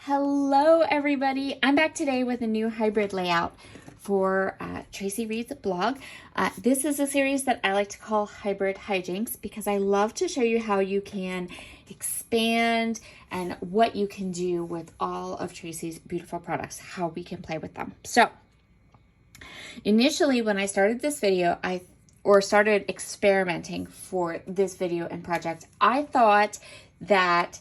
Hello everybody, I'm back today with a new hybrid layout for Traci Reed's blog. This is a series that I like to call Hybrid Hijinks because I love to show you how you can expand and what you can do with all of Traci's beautiful products, how we can play with them. So initially when I started this video, started experimenting for this video and project, I thought that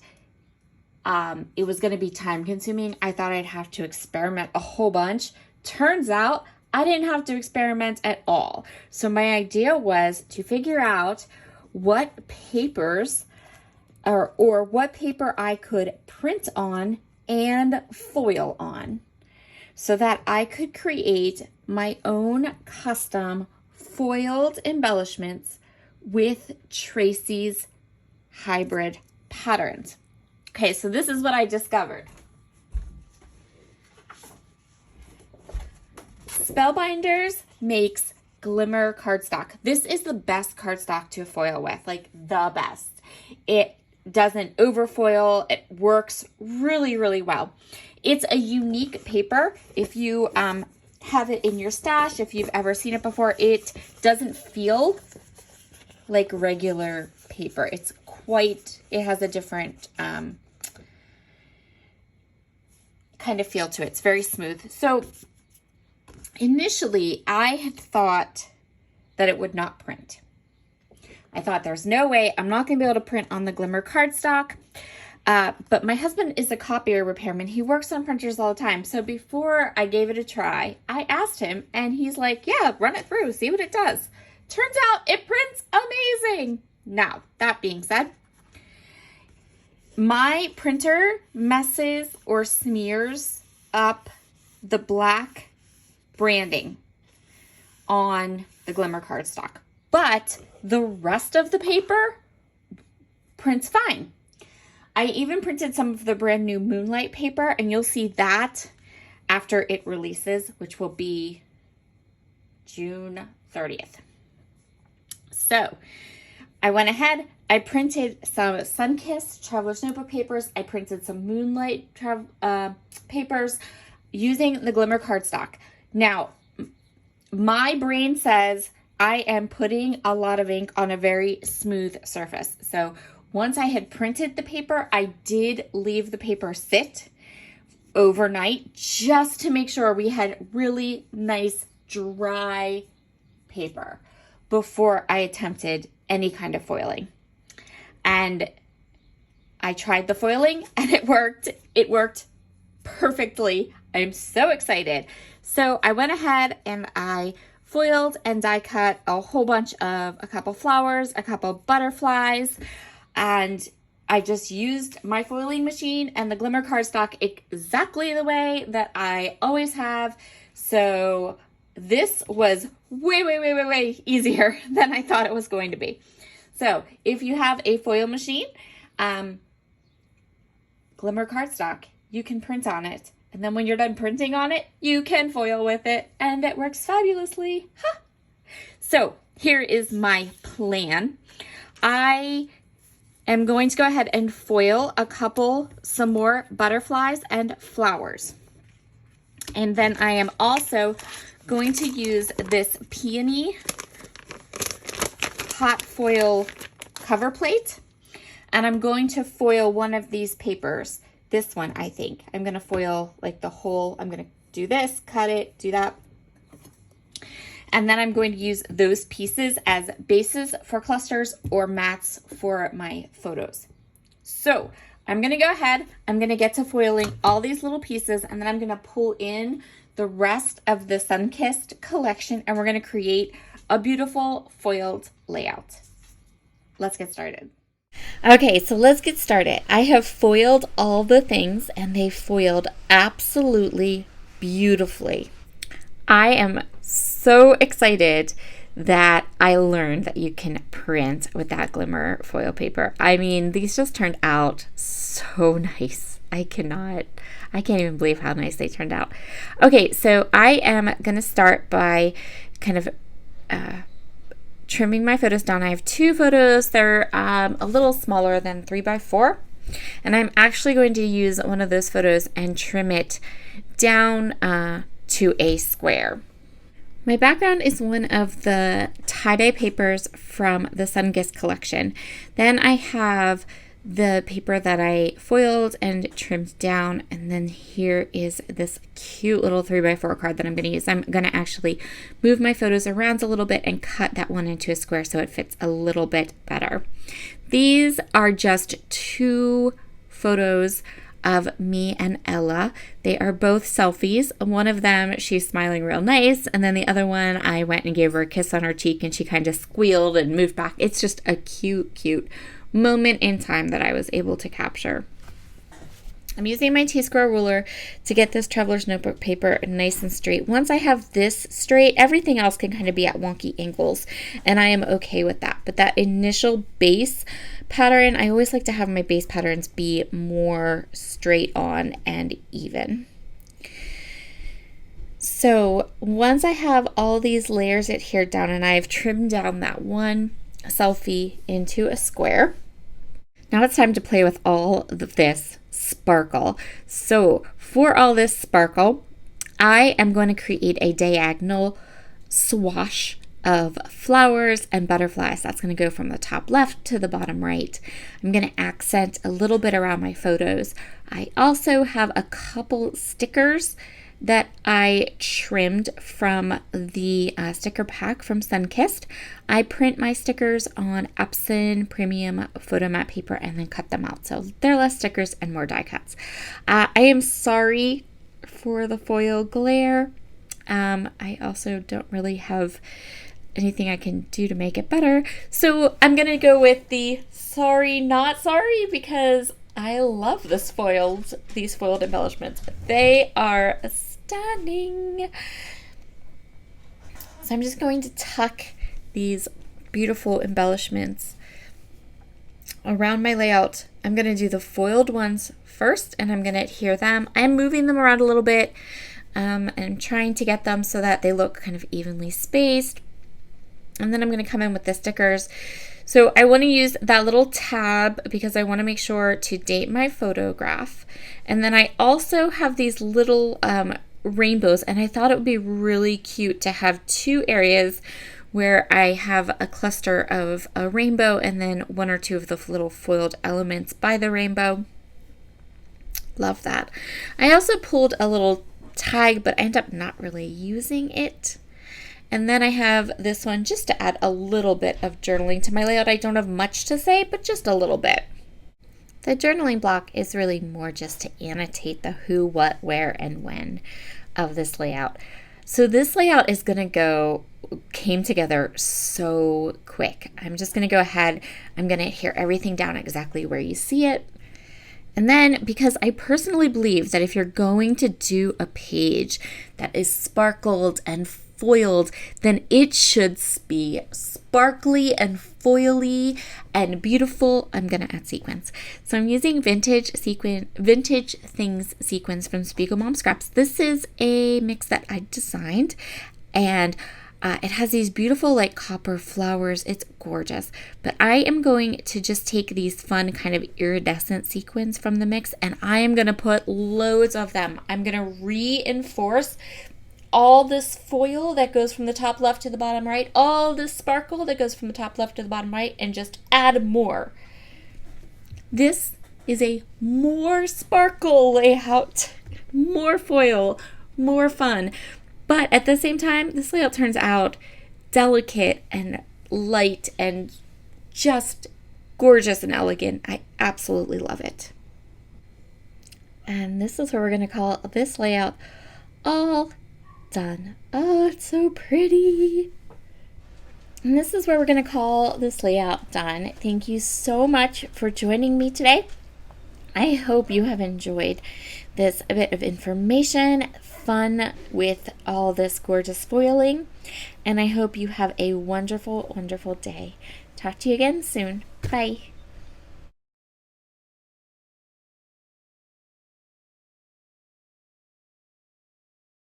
it was going to be time consuming. I thought I'd have to experiment a whole bunch. Turns out I didn't have to experiment at all. So my idea was to figure out what papers or what paper I could print on and foil on so that I could create my own custom foiled embellishments with Traci's hybrid patterns. Okay, so this is what I discovered. Spellbinders makes glimmer cardstock. This is the best cardstock to foil with, like the best. It doesn't overfoil. It works really, really well. It's a unique paper. If you have it in your stash, if you've ever seen it before, it doesn't feel like regular paper. It has a different kind of feel to it. It's very smooth. So initially I had thought that it would not print. I thought there's no way I'm not going to be able to print on the glimmer cardstock. But my husband is a copier repairman. He works on printers all the time. So before I gave it a try, I asked him and he's like, yeah, run it through, see what it does. Turns out it prints amazing. Now, that being said, my printer messes or smears up the black branding on the glimmer cardstock, but the rest of the paper prints fine. I even printed some of the brand new Moonlight paper, and you'll see that after it releases, which will be June 30th. So I went ahead, I printed some Sunkissed Traveler's Notebook papers. I printed some Moonlight papers using the glimmer cardstock. Now, my brain says I am putting a lot of ink on a very smooth surface. So once I had printed the paper, I did leave the paper sit overnight just to make sure we had really nice dry paper before I attempted any kind of foiling. And I tried the foiling and it worked. It worked perfectly. I'm so excited. So I went ahead and I foiled and die cut a whole bunch of a couple flowers, a couple butterflies, and I just used my foiling machine and the glimmer cardstock exactly the way that I always have. So this was way easier than I thought it was going to be. So if you have a foil machine, glimmer cardstock, you can print on it. And then when you're done printing on it, you can foil with it and it works fabulously. Ha! So here is my plan. I am going to go ahead and foil some more butterflies and flowers. And then I am also going to use this peony hot foil cover plate, and I'm going to foil one of these papers. This one, I think. I'm going to foil like the whole, I'm going to do this, cut it, do that. And then I'm going to use those pieces as bases for clusters or mats for my photos. So I'm going to go ahead, I'm going to get to foiling all these little pieces, and then I'm going to pull in the rest of the Sunkissed collection, and we're going to create a beautiful foiled layout. Let's get started. Okay, so let's get started. I have foiled all the things and they foiled absolutely beautifully. I am so excited that I learned that you can print with that glimmer foil paper. I mean, these just turned out so nice. I can't even believe how nice they turned out. Okay, so I am going to start by kind of trimming my photos down. I have two photos. They're a little smaller than 3x4. And I'm actually going to use one of those photos and trim it down to a square. My background is one of the tie-dye papers from the Sunkist collection. Then I have the paper that I foiled and trimmed down, and then here is this cute little 3x4 card that I'm going to use. I'm going to actually move my photos around a little bit and cut that one into a square so it fits a little bit better. These are just 2 photos of me and Ella. They are both selfies. One of them, she's smiling real nice, and then the other one, I went and gave her a kiss on her cheek and she kind of squealed and moved back. It's just a cute moment in time that I was able to capture. I'm using my T-square ruler to get this traveler's notebook paper nice and straight. Once I have this straight, everything else can kind of be at wonky angles, and I am okay with that. But that initial base pattern, I always like to have my base patterns be more straight on and even. So once I have all these layers adhered down and I've trimmed down that one selfie into a square, now it's time to play with all of this sparkle. So for all this sparkle, I am going to create a diagonal swash of flowers and butterflies. That's going to go from the top left to the bottom right. I'm going to accent a little bit around my photos. I also have a couple stickers that I trimmed from the sticker pack from Sunkist. I print my stickers on Epson premium photo mat paper and then cut them out. So they're less stickers and more die cuts. I am sorry for the foil glare. I also don't really have anything I can do to make it better. So I'm going to go with the sorry, not sorry, because I love these foiled embellishments. They are stunning. So I'm just going to tuck these beautiful embellishments around my layout. I'm going to do the foiled ones first, and I'm going to adhere them. I'm moving them around a little bit and trying to get them so that they look kind of evenly spaced. And then I'm going to come in with the stickers. So I want to use that little tab because I want to make sure to date my photograph. And then I also have these little rainbows, and I thought it would be really cute to have 2 areas where I have a cluster of a rainbow and then 1 or 2 of the little foiled elements by the rainbow. Love that. I also pulled a little tag, but I ended up not really using it. And then I have this one just to add a little bit of journaling to my layout. I don't have much to say, but just a little bit. The journaling block is really more just to annotate the who, what, where, and when of this layout. So this layout is going to came together so quick. I'm just going to go ahead. I'm going to adhere everything down exactly where you see it. And then, because I personally believe that if you're going to do a page that is sparkled and foiled, then it should be sparkly and foily and beautiful. I'm going to add sequins. So I'm using Vintage Things sequins from Spiegel Mom Scraps. This is a mix that I designed, and it has these beautiful like copper flowers. It's gorgeous. But I am going to just take these fun kind of iridescent sequins from the mix, and I am going to put loads of them. I'm going to reinforce all this foil that goes from the top left to the bottom right, all this sparkle that goes from the top left to the bottom right, and just add more. This is a more sparkle layout, more foil, more fun. But at the same time, this layout turns out delicate and light and just gorgeous and elegant. I absolutely love it. And this is where we're going to call this layout all done. Oh, it's so pretty. And this is where we're going to call this layout done. Thank you so much for joining me today. I hope you have enjoyed this a bit of information, fun with all this gorgeous foiling, and I hope you have a wonderful, wonderful day. Talk to you again soon. Bye.